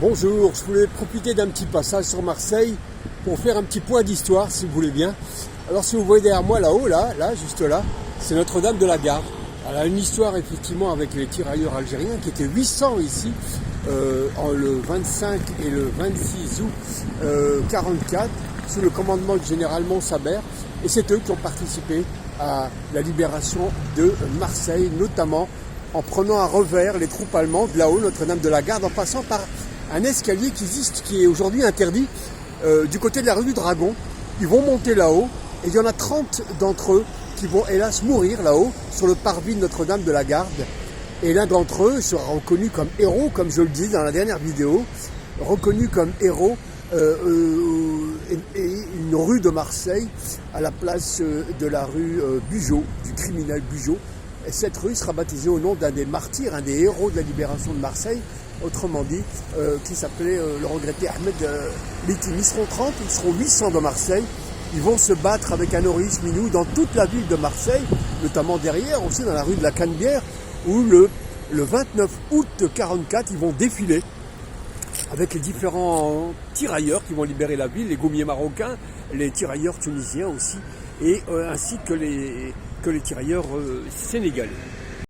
Bonjour, je voulais profiter d'un petit passage sur Marseille pour faire un petit point d'histoire, si vous voulez bien. Alors si vous voyez derrière moi là-haut, là, juste là, c'est Notre-Dame de la Garde. Elle a une histoire effectivement avec les tirailleurs algériens qui étaient 800 ici, le 25 et le 26 août 44, sous le commandement du général Montsabert. Et c'est eux qui ont participé à la libération de Marseille, notamment en prenant à revers les troupes allemandes là-haut, Notre-Dame de la Garde, en passant par un escalier qui existe, qui est aujourd'hui interdit, du côté de la rue du Dragon. Ils vont monter là-haut, et il y en a 30 d'entre eux qui vont hélas mourir là-haut, sur le parvis de Notre-Dame de la Garde. Et l'un d'entre eux sera reconnu comme héros, comme je le dis dans la dernière vidéo, reconnu comme héros, et une rue de Marseille, à la place de la rue Bugeaud, du criminel Bugeaud. Et cette rue sera baptisée au nom d'un des martyrs, un des héros de la libération de Marseille, autrement dit, qui s'appelait le regretté Ahmed Litini. Ils seront 30, ils seront 800 dans Marseille. Ils vont se battre avec un Maurice Minou dans toute la ville de Marseille, notamment derrière, aussi dans la rue de la Canebière, où le 29 août 44, ils vont défiler avec les différents tirailleurs qui vont libérer la ville, les gommiers marocains, les tirailleurs tunisiens aussi, et ainsi que les tirailleurs sénégalais.